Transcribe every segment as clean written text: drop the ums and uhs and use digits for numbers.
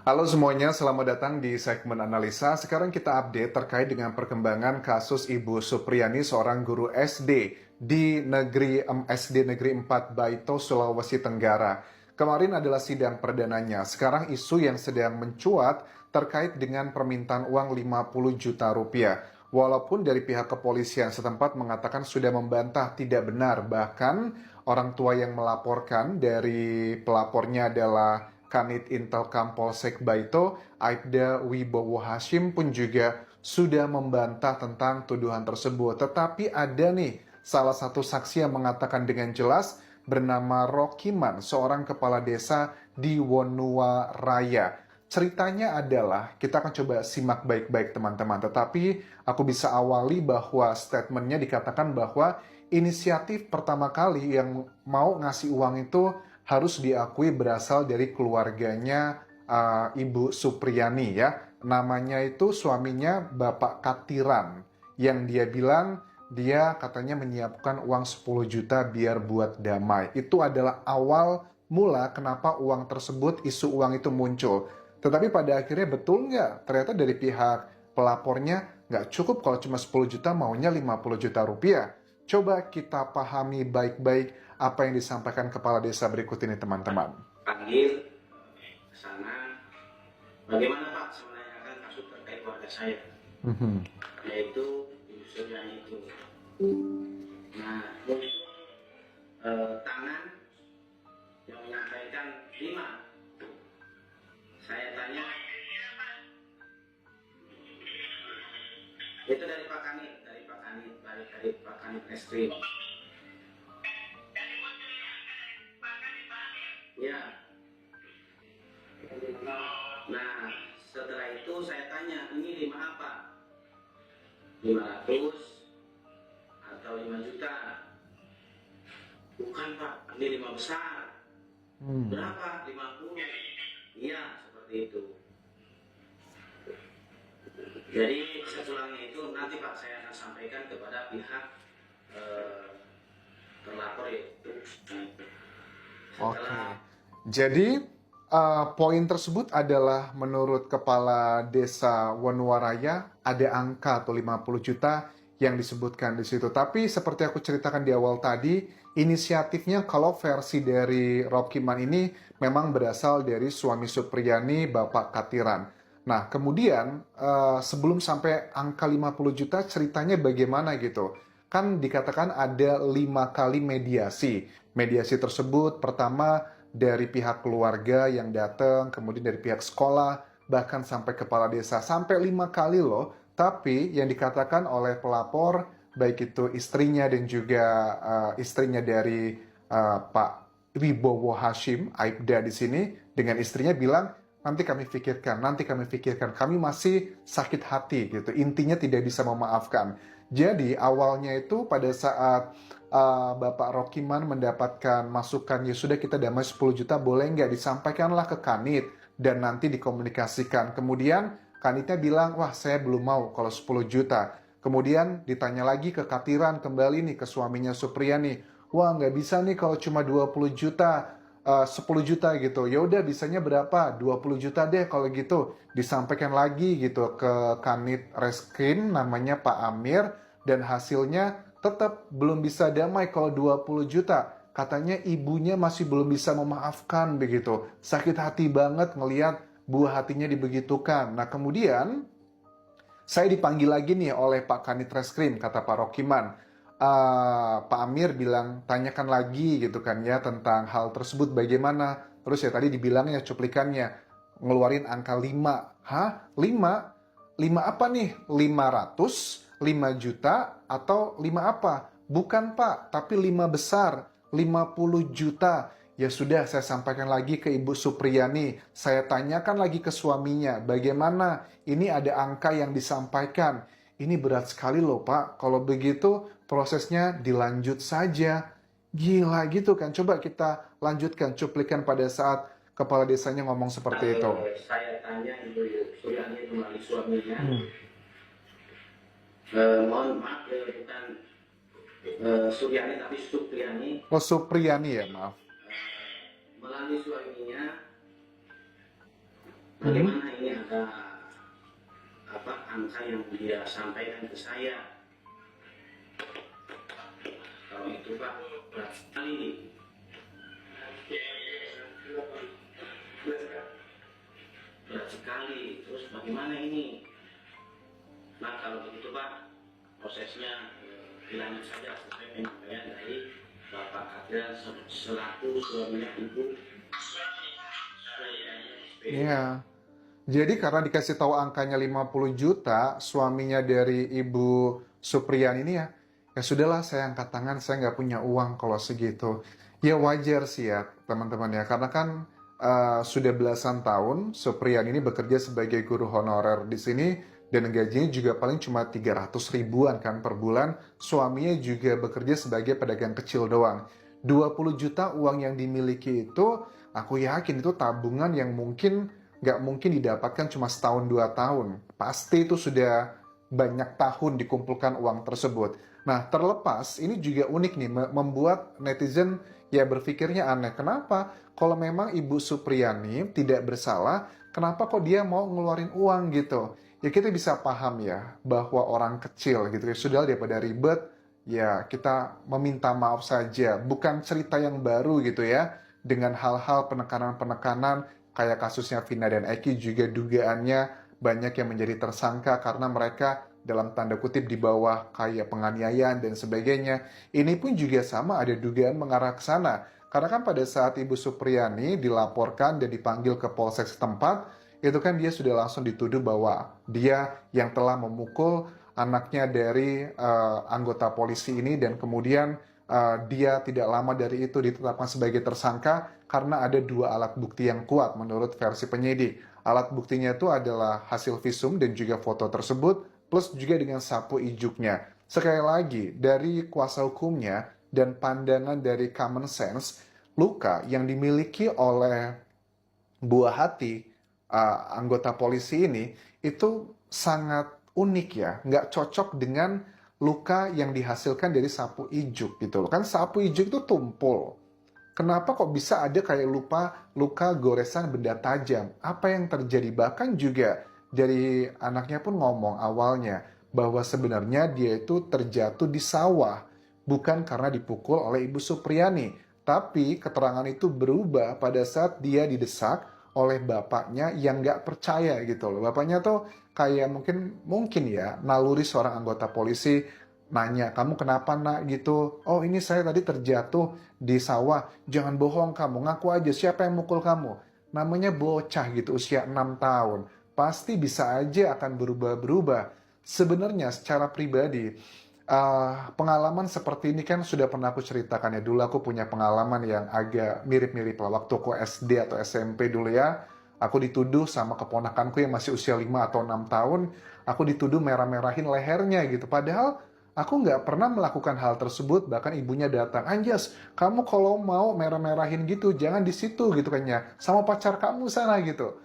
Halo semuanya, selamat datang di segmen analisa. Sekarang kita update terkait dengan perkembangan kasus Ibu Supriyani, seorang guru SD di SD Negeri 4 Baito, Sulawesi Tenggara. Kemarin adalah sidang perdananya. Sekarang isu yang sedang mencuat terkait dengan permintaan uang 50 juta rupiah. Walaupun dari pihak kepolisian setempat mengatakan sudah membantah tidak benar, bahkan orang tua yang melaporkan dari pelapornya adalah Kanit Intelkam Polsek Baito, Aibda Wibowo Hashim pun juga sudah membantah tentang tuduhan tersebut. Tetapi ada nih salah satu saksi yang mengatakan dengan jelas bernama Rokiman, seorang kepala desa di Wonua Raya. Ceritanya adalah, kita akan coba simak baik-baik teman-teman, tetapi aku bisa awali bahwa statementnya dikatakan bahwa inisiatif pertama kali yang mau ngasih uang itu harus diakui berasal dari keluarganya Ibu Supriyani ya. Namanya itu suaminya Bapak Katiran, yang dia bilang dia katanya menyiapkan uang 10 juta biar buat damai. Itu adalah awal mula kenapa uang tersebut, isu uang itu muncul. Tetapi pada akhirnya betul nggak? Ternyata dari pihak pelapornya nggak cukup kalau cuma 10 juta, maunya 50 juta rupiah. Coba kita pahami baik-baik apa yang disampaikan kepala desa berikut ini, teman-teman. Panggil ke sana, bagaimana Pak saya menanyakan kasus terkait keluarga saya, yaitu Ibu Suryani itu. Nah, itu tangan yang menyampaikan 5. Saya tanya, itu dari Pak Kanit, dari Pak Kanit Reskrim. Ya. Nah, setelah itu saya tanya, ini 5 apa? 500 atau 5 juta? Bukan Pak, ini 5 besar. Berapa? 50. Iya, seperti itu. Jadi kesimpulannya itu nanti Pak saya akan sampaikan kepada pihak terlapor yaitu. Oke. Jadi poin tersebut adalah menurut Kepala Desa Wonuwaraya ada angka atau 50 juta yang disebutkan di situ. Tapi seperti aku ceritakan di awal tadi, inisiatifnya kalau versi dari Rokiman ini memang berasal dari suami Supriyani, Bapak Katiran. Nah, kemudian sebelum sampai angka 50 juta, ceritanya bagaimana gitu? Kan dikatakan ada 5 kali mediasi. Mediasi tersebut pertama dari pihak keluarga yang datang, kemudian dari pihak sekolah, bahkan sampai kepala desa. Sampai 5 kali loh. Tapi yang dikatakan oleh pelapor, baik itu istrinya dan juga istrinya dari Pak Wibowo Hashim, Aibda di sini, dengan istrinya bilang, nanti kami pikirkan, kami masih sakit hati gitu. Intinya tidak bisa memaafkan. Jadi awalnya itu pada saat Bapak Rokiman mendapatkan masukan, ya sudah kita damai 10 juta, boleh nggak disampaikanlah ke Kanit dan nanti dikomunikasikan. Kemudian Kanitnya bilang, wah saya belum mau kalau 10 juta. Kemudian ditanya lagi ke Katiran kembali nih, ke suaminya Supriyani. Wah nggak bisa nih kalau cuma 20 juta, 10 juta gitu. Ya udah bisanya berapa? 20 juta deh kalau gitu. Disampaikan lagi gitu ke Kanit Reskrim namanya Pak Amir, dan hasilnya tetap belum bisa damai kalau 20 juta. Katanya ibunya masih belum bisa memaafkan begitu. Sakit hati banget ngelihat buah hatinya dibegitukan. Nah kemudian saya dipanggil lagi nih oleh Pak Kanit Reskrim, kata Pak Rokiman. Pak Amir bilang, tanyakan lagi gitu kan ya tentang hal tersebut bagaimana. Terus ya tadi dibilangnya cuplikannya, ngeluarin angka 5. Hah? 5? 5 apa nih? 500, 5 juta, atau 5 apa? Bukan Pak, tapi 5 besar, 50 juta. Ya sudah, saya sampaikan lagi ke Ibu Supriyani. Saya tanyakan lagi ke suaminya, bagaimana? Ini ada angka yang disampaikan. Ini berat sekali loh Pak. Kalau begitu prosesnya dilanjut saja. Gila gitu kan. Coba kita lanjutkan cuplikan pada saat kepala desanya ngomong seperti itu. Saya tanya Ibu Suryani itu melalui suaminya. Mohon maaf, bukan Suryani tapi Supriyani. Oh Supriyani ya, maaf. Melalui suaminya bagaimana ini ada apa angka yang dia sampaikan ke saya. Kalau itu Pak berat sekali, berat sekali. Terus bagaimana ini? Nah kalau begitu Pak, prosesnya dilanjut saja sesuai penyampaian dari Bapak Kadran selaku suaminya Ibu. Iya. Jadi karena dikasih tahu angkanya 50 juta, suaminya dari Ibu Supriyan ini ya, ya sudahlah saya angkat tangan, saya nggak punya uang kalau segitu. Ya wajar sih ya teman-teman ya, karena kan sudah belasan tahun Supriyan ini bekerja sebagai guru honorer di sini dan gajinya juga paling cuma 300 ribuan kan per bulan. Suaminya juga bekerja sebagai pedagang kecil doang. 20 juta uang yang dimiliki itu, aku yakin itu tabungan yang mungkin nggak mungkin didapatkan cuma setahun 2 tahun. Pasti itu sudah banyak tahun dikumpulkan uang tersebut. Nah, terlepas ini juga unik nih, membuat netizen ya berpikirnya aneh. Kenapa? Kalau memang Ibu Supriyani tidak bersalah, kenapa kok dia mau ngeluarin uang gitu? Ya kita bisa paham ya bahwa orang kecil gitu ya sudah daripada ribet, ya kita meminta maaf saja. Bukan cerita yang baru gitu ya dengan hal-hal penekanan-penekanan kayak kasusnya Vina dan Eki juga dugaannya banyak yang menjadi tersangka karena mereka dalam tanda kutip di bawah kayak penganiayaan dan sebagainya. Ini pun juga sama ada dugaan mengarah ke sana. Karena kan pada saat Ibu Supriyani dilaporkan dan dipanggil ke polsek setempat, itu kan dia sudah langsung dituduh bahwa dia yang telah memukul anaknya dari anggota polisi ini dan kemudian dia tidak lama dari itu ditetapkan sebagai tersangka karena ada 2 alat bukti yang kuat menurut versi penyidik. Alat buktinya itu adalah hasil visum dan juga foto tersebut, plus juga dengan sapu ijuknya. Sekali lagi, dari kuasa hukumnya dan pandangan dari common sense, luka yang dimiliki oleh buah hati anggota polisi ini itu sangat unik ya, nggak cocok dengan luka yang dihasilkan dari sapu ijuk gitu loh. Kan sapu ijuk itu tumpul. Kenapa kok bisa ada kayak luka goresan benda tajam? Apa yang terjadi? Bahkan juga dari anaknya pun ngomong awalnya bahwa sebenarnya dia itu terjatuh di sawah, bukan karena dipukul oleh Ibu Supriyani. Tapi keterangan itu berubah pada saat dia didesak oleh bapaknya yang nggak percaya gitu loh. Bapaknya tuh kayak mungkin ya naluri seorang anggota polisi nanya, kamu kenapa nak gitu? Oh ini saya tadi terjatuh di sawah. Jangan bohong kamu, ngaku aja siapa yang mukul kamu. Namanya bocah gitu usia 6 tahun. Pasti bisa aja akan berubah-berubah. Sebenarnya secara pribadi, pengalaman seperti ini kan sudah pernah aku ceritakan ya. Dulu aku punya pengalaman yang agak mirip-mirip lah. Waktu aku SD atau SMP dulu ya. Aku dituduh sama keponakanku yang masih usia 5 atau 6 tahun. Aku dituduh merah-merahin lehernya gitu. Padahal aku nggak pernah melakukan hal tersebut. Bahkan ibunya datang, Anjas, kamu kalau mau merah-merahin gitu, jangan di situ gitu kan ya. Sama pacar kamu sana gitu.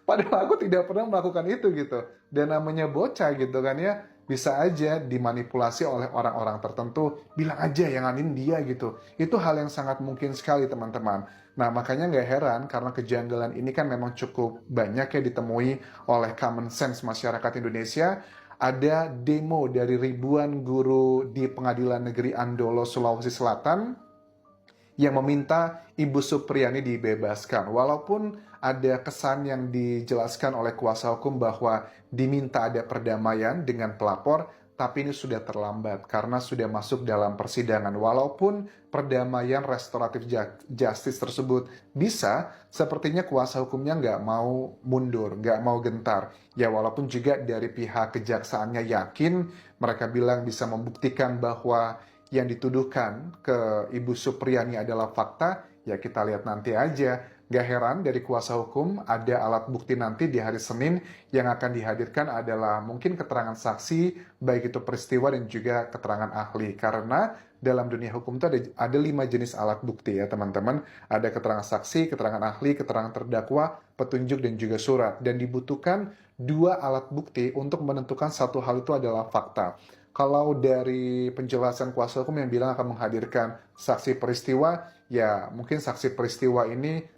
Padahal aku tidak pernah melakukan itu gitu. Dan namanya bocah gitu kan ya, bisa aja dimanipulasi oleh orang-orang tertentu, bilang aja yang anin dia gitu. Itu hal yang sangat mungkin sekali teman-teman. Nah makanya nggak heran karena kejanggalan ini kan memang cukup banyak ya ditemui oleh common sense masyarakat Indonesia. Ada demo dari ribuan guru di Pengadilan Negeri Andolo, Sulawesi Selatan yang meminta Ibu Supriyani dibebaskan. Walaupun ada kesan yang dijelaskan oleh kuasa hukum bahwa diminta ada perdamaian dengan pelapor, tapi ini sudah terlambat karena sudah masuk dalam persidangan. Walaupun perdamaian restoratif justice tersebut bisa, sepertinya kuasa hukumnya nggak mau mundur, nggak mau gentar. Ya walaupun juga dari pihak kejaksaannya yakin, mereka bilang bisa membuktikan bahwa yang dituduhkan ke Ibu Supriyani adalah fakta, ya kita lihat nanti aja. Gak heran dari kuasa hukum ada alat bukti nanti di hari Senin yang akan dihadirkan adalah mungkin keterangan saksi, baik itu peristiwa dan juga keterangan ahli. Karena dalam dunia hukum itu ada 5 jenis alat bukti ya teman-teman. Ada keterangan saksi, keterangan ahli, keterangan terdakwa, petunjuk dan juga surat. Dan dibutuhkan 2 alat bukti untuk menentukan satu hal itu adalah fakta. Kalau dari penjelasan kuasa hukum yang bilang akan menghadirkan saksi peristiwa, ya mungkin saksi peristiwa ini